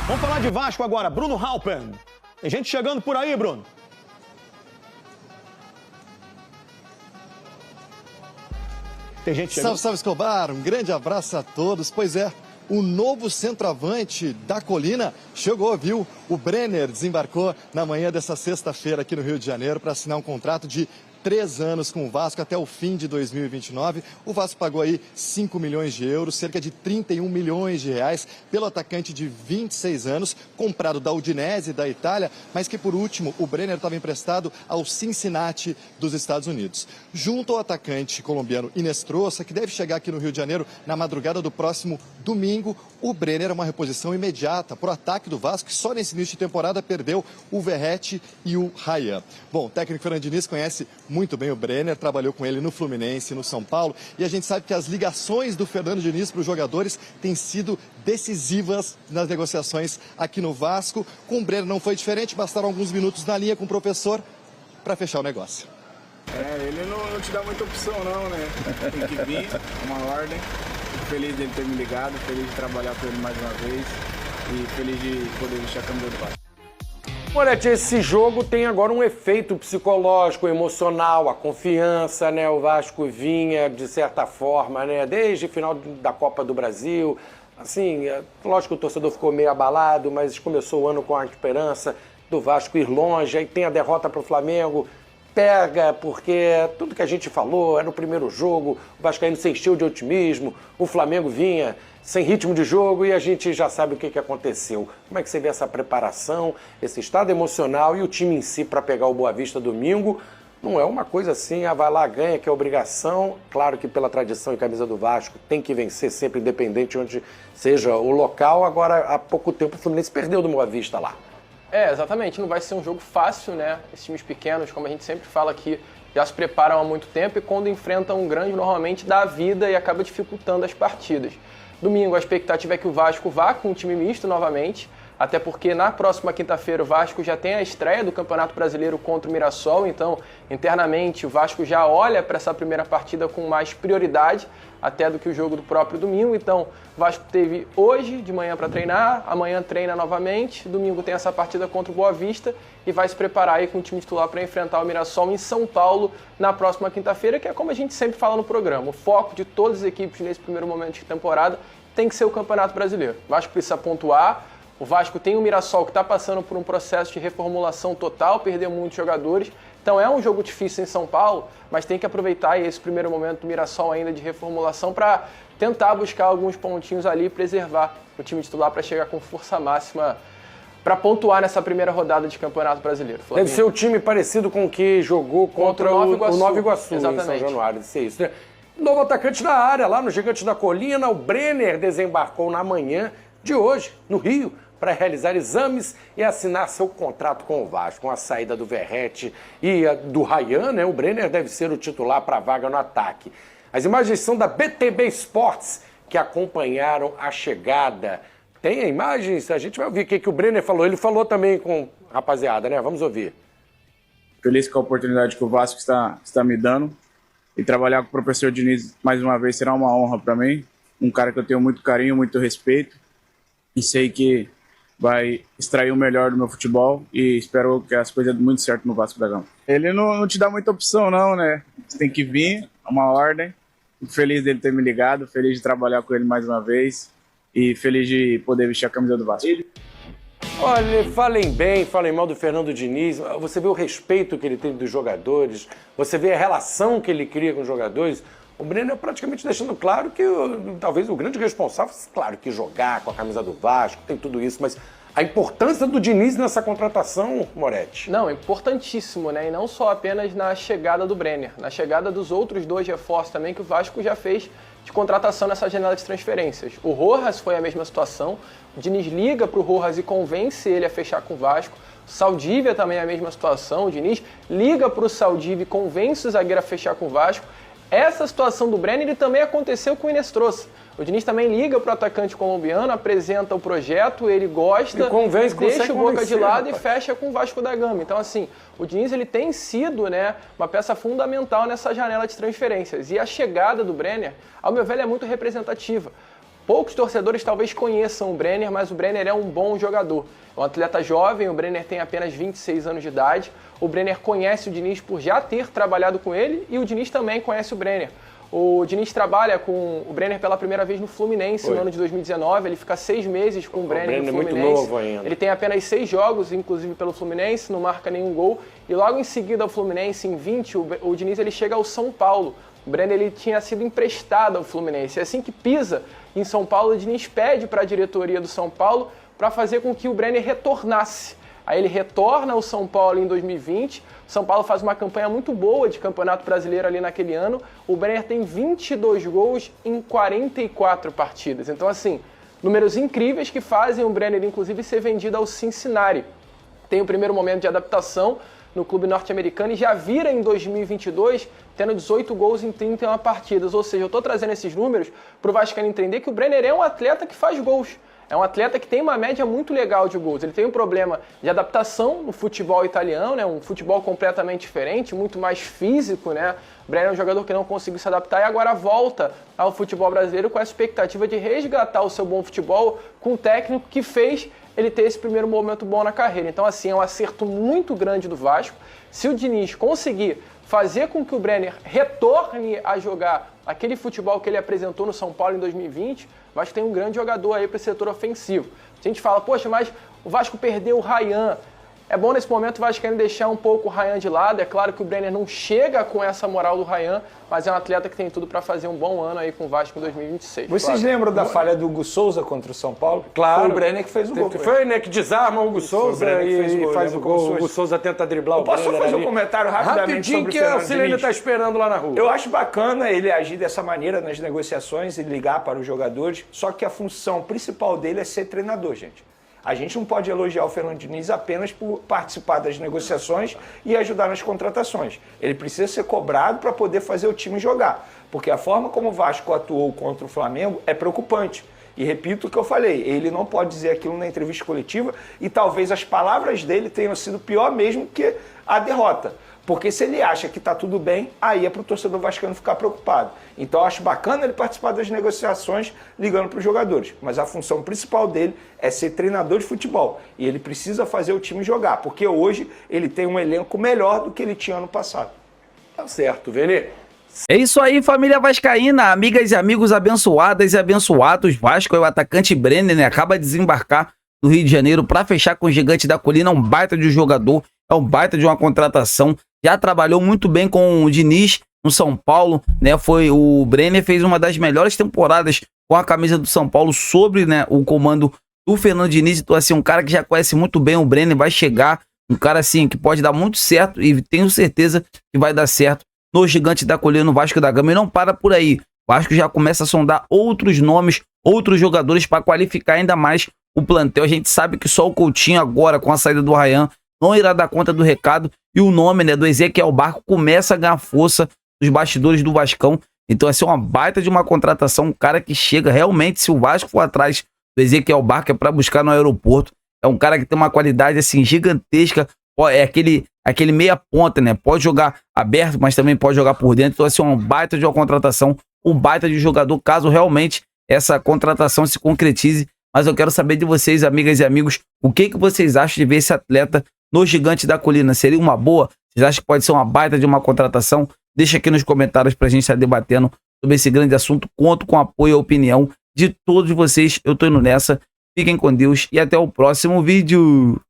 Vamos falar de Vasco agora. Bruno Halpen. Tem gente chegando por aí, Bruno. Tem gente chegando. Salve, salve, Escobar. Um grande abraço a todos. Pois é, o novo centroavante da Colina chegou, viu? O Brenner desembarcou na manhã dessa sexta-feira aqui no Rio de Janeiro para assinar um contrato de 3 anos com o Vasco até o fim de 2029. O Vasco pagou aí 5 milhões de euros, cerca de 31 milhões de reais, pelo atacante de 26 anos, comprado da Udinese, da Itália, mas que por último o Brenner estava emprestado ao Cincinnati dos Estados Unidos. Junto ao atacante colombiano Inestrosa, que deve chegar aqui no Rio de Janeiro na madrugada do próximo domingo, o Brenner é uma reposição imediata para o ataque do Vasco, que só nesse início de temporada perdeu o Verratti e o Ryan. Bom, o técnico Fernando Diniz conhece muito bem o Brenner, trabalhou com ele no Fluminense, no São Paulo, e a gente sabe que as ligações do Fernando Diniz para os jogadores têm sido decisivas nas negociações aqui no Vasco. Com o Brenner não foi diferente, bastaram alguns minutos na linha com o professor para fechar o negócio. Ele não te dá muita opção não, né? Tem que vir, uma ordem. Fico feliz dele ter me ligado, feliz de trabalhar com ele mais uma vez e feliz de poder vestir a camisa do Vasco. Moretti, esse jogo tem agora um efeito psicológico, emocional, a confiança, né? O Vasco vinha, de certa forma, né? Desde o final da Copa do Brasil. Assim, lógico que o torcedor ficou meio abalado, mas começou o ano com a esperança do Vasco ir longe. Aí tem a derrota para o Flamengo. Pega, porque tudo que a gente falou era no primeiro jogo, o Vascaíno se encheu de otimismo, o Flamengo vinha sem ritmo de jogo e a gente já sabe o que aconteceu. Como é que você vê essa preparação, esse estado emocional e o time em si para pegar o Boa Vista domingo? Não é uma coisa assim, vai lá, ganha, que é obrigação. Claro que pela tradição e camisa do Vasco tem que vencer sempre, independente onde seja o local. Agora, há pouco tempo o Fluminense perdeu do Boa Vista lá. Exatamente, não vai ser um jogo fácil, né? Esses times pequenos, como a gente sempre fala aqui, já se preparam há muito tempo e quando enfrentam um grande, normalmente dá a vida e acaba dificultando as partidas. Domingo, a expectativa é que o Vasco vá com um time misto novamente, até porque na próxima quinta-feira o Vasco já tem a estreia do Campeonato Brasileiro contra o Mirassol, então internamente o Vasco já olha para essa primeira partida com mais prioridade, até do que o jogo do próprio domingo. Então o Vasco teve hoje de manhã para treinar, amanhã treina novamente, domingo tem essa partida contra o Boa Vista e vai se preparar aí com o time titular para enfrentar o Mirassol em São Paulo na próxima quinta-feira, que é como a gente sempre fala no programa, o foco de todas as equipes nesse primeiro momento de temporada tem que ser o Campeonato Brasileiro. O Vasco precisa pontuar. O Vasco tem o Mirassol que está passando por um processo de reformulação total, perdeu muitos jogadores. Então é um jogo difícil em São Paulo, mas tem que aproveitar esse primeiro momento do Mirassol ainda de reformulação para tentar buscar alguns pontinhos ali e preservar o time titular para chegar com força máxima para pontuar nessa primeira rodada de Campeonato Brasileiro. Deve ser o time parecido com o que jogou contra o Nova Iguaçu, exatamente, em São Januário. Deve ser isso, né? Novo atacante da área, lá no Gigante da Colina, o Brenner desembarcou na manhã de hoje, no Rio, para realizar exames e assinar seu contrato com o Vasco. Com a saída do Verratti e do Ryan, né, o Brenner deve ser o titular para a vaga no ataque. As imagens são da BTB Sports, que acompanharam a chegada. Tem imagens? A gente vai ouvir o que o Brenner falou. Ele falou também com a rapaziada, né? Vamos ouvir. Feliz com a oportunidade que o Vasco está me dando. E trabalhar com o professor Diniz mais uma vez será uma honra para mim. Um cara que eu tenho muito carinho, muito respeito. E sei que vai extrair o melhor do meu futebol e espero que as coisas dêem muito certo no Vasco da Gama. Ele não te dá muita opção não, né? Você tem que vir, uma ordem. Fico feliz dele ter me ligado, feliz de trabalhar com ele mais uma vez e feliz de poder vestir a camisa do Vasco. Olha, falem bem, falem mal do Fernando Diniz, você vê o respeito que ele tem dos jogadores, você vê a relação que ele cria com os jogadores. O Brenner praticamente deixando claro que talvez o grande responsável, claro que jogar com a camisa do Vasco, tem tudo isso, mas a importância do Diniz nessa contratação, Moretti. Não, importantíssimo, né? E não só apenas na chegada do Brenner, na chegada dos outros 2 reforços também que o Vasco já fez de contratação nessa janela de transferências. O Rojas foi a mesma situação, o Diniz liga para o Rojas e convence ele a fechar com o Vasco. O Saldívia também é a mesma situação, o Diniz liga para o Saldívia e convence o zagueiro a fechar com o Vasco. Essa situação do Brenner ele também aconteceu com o Inestrosa. O Diniz também liga para o atacante colombiano, apresenta o projeto, ele gosta, deixa o Boca de lado e fecha com o Vasco da Gama. Então, assim, o Diniz ele tem sido, né, uma peça fundamental nessa janela de transferências. E a chegada do Brenner, ao meu ver, é muito representativa. Poucos torcedores talvez conheçam o Brenner, mas o Brenner é um bom jogador. É um atleta jovem, o Brenner tem apenas 26 anos de idade. O Brenner conhece o Diniz por já ter trabalhado com ele e o Diniz também conhece o Brenner. O Diniz trabalha com o Brenner pela primeira vez no Fluminense no ano de 2019. Ele fica 6 meses com o Brenner no Fluminense. É muito novo ainda. Ele tem apenas 6 jogos, inclusive pelo Fluminense, não marca nenhum gol. E logo em seguida ao Fluminense, em 20, o Diniz ele chega ao São Paulo. O Brenner ele tinha sido emprestado ao Fluminense. E assim que pisa em São Paulo, o Diniz pede para a diretoria do São Paulo para fazer com que o Brenner retornasse. Aí ele retorna ao São Paulo em 2020. O São Paulo faz uma campanha muito boa de Campeonato Brasileiro ali naquele ano. O Brenner tem 22 gols em 44 partidas. Então, assim, números incríveis que fazem o Brenner, inclusive, ser vendido ao Cincinnati. Tem o primeiro momento de adaptação no clube norte-americano e já vira em 2022 tendo 18 gols em 31 partidas. Ou seja, eu estou trazendo esses números para o vascaíno entender que o Brenner é um atleta que faz gols. É um atleta que tem uma média muito legal de gols. Ele tem um problema de adaptação no futebol italiano, né? Um futebol completamente diferente, muito mais físico, né? O Brenner é um jogador que não conseguiu se adaptar e agora volta ao futebol brasileiro com a expectativa de resgatar o seu bom futebol com um técnico que fez ele ter esse primeiro momento bom na carreira. Então, assim, é um acerto muito grande do Vasco. Se o Diniz conseguir fazer com que o Brenner retorne a jogar aquele futebol que ele apresentou no São Paulo em 2020, o Vasco tem um grande jogador aí para esse setor ofensivo. A gente fala, poxa, mas o Vasco perdeu o Ryan. É bom nesse momento o Vasco querendo deixar um pouco o Ryan de lado. É claro que o Brenner não chega com essa moral do Ryan, mas é um atleta que tem tudo para fazer um bom ano aí com o Vasco em 2026. Vocês lembram da falha do Hugo Souza contra o São Paulo? Claro. Foi o Brenner que fez o gol. Foi, né, que desarma o Hugo Souza e faz o gol. O Hugo Souza tenta driblar o Brenner. Posso fazer um comentário rapidamente rapidinho sobre o que Fernando o Silênio Diniz? está esperando lá na rua. Eu acho bacana ele agir dessa maneira nas negociações e ligar para os jogadores, só que a função principal dele é ser treinador, gente. A gente não pode elogiar o Fernando Diniz apenas por participar das negociações e ajudar nas contratações. Ele precisa ser cobrado para poder fazer o time jogar, porque a forma como o Vasco atuou contra o Flamengo é preocupante. E repito o que eu falei, ele não pode dizer aquilo na entrevista coletiva e talvez as palavras dele tenham sido pior mesmo que a derrota. Porque se ele acha que está tudo bem, aí é para o torcedor vascaíno ficar preocupado. Então eu acho bacana ele participar das negociações ligando para os jogadores. Mas a função principal dele é ser treinador de futebol. E ele precisa fazer o time jogar, porque hoje ele tem um elenco melhor do que ele tinha ano passado. Tá certo, Vene. É isso aí, família vascaína, amigas e amigos abençoadas e abençoados. Vasco é o atacante Brenner, né? Acaba de desembarcar no Rio de Janeiro para fechar com o Gigante da Colina. Um baita de um jogador, é um baita de uma contratação. Já trabalhou muito bem com o Diniz no São Paulo, né? O Brenner fez uma das melhores temporadas com a camisa do São Paulo sobre, né, o comando do Fernando Diniz. Então, assim, um cara que já conhece muito bem o Brenner, vai chegar, um cara assim que pode dar muito certo e tenho certeza que vai dar certo no Gigante da Colina, no Vasco da Gama. E não para por aí. O Vasco já começa a sondar outros nomes, outros jogadores para qualificar ainda mais o plantel. A gente sabe que só o Coutinho agora, com a saída do Ryan, não irá dar conta do recado. E o nome, né, do Ezequiel Barco começa a ganhar força dos bastidores do Vascão. Então vai ser uma baita de uma contratação. Um cara que chega realmente, se o Vasco for atrás do Ezequiel Barco, é para buscar no aeroporto. É um cara que tem uma qualidade assim gigantesca. É aquele meia ponta, né? Pode jogar aberto, mas também pode jogar por dentro. Então vai ser uma baita de uma contratação, um baita de jogador, caso realmente essa contratação se concretize. Mas eu quero saber de vocês, amigas e amigos, o que vocês acham de ver esse atleta no Gigante da Colina? Seria uma boa? Vocês acham que pode ser uma baita de uma contratação? Deixa aqui nos comentários pra gente estar debatendo sobre esse grande assunto. Conto com o apoio e a opinião de todos vocês. Eu tô indo nessa. Fiquem com Deus e até o próximo vídeo.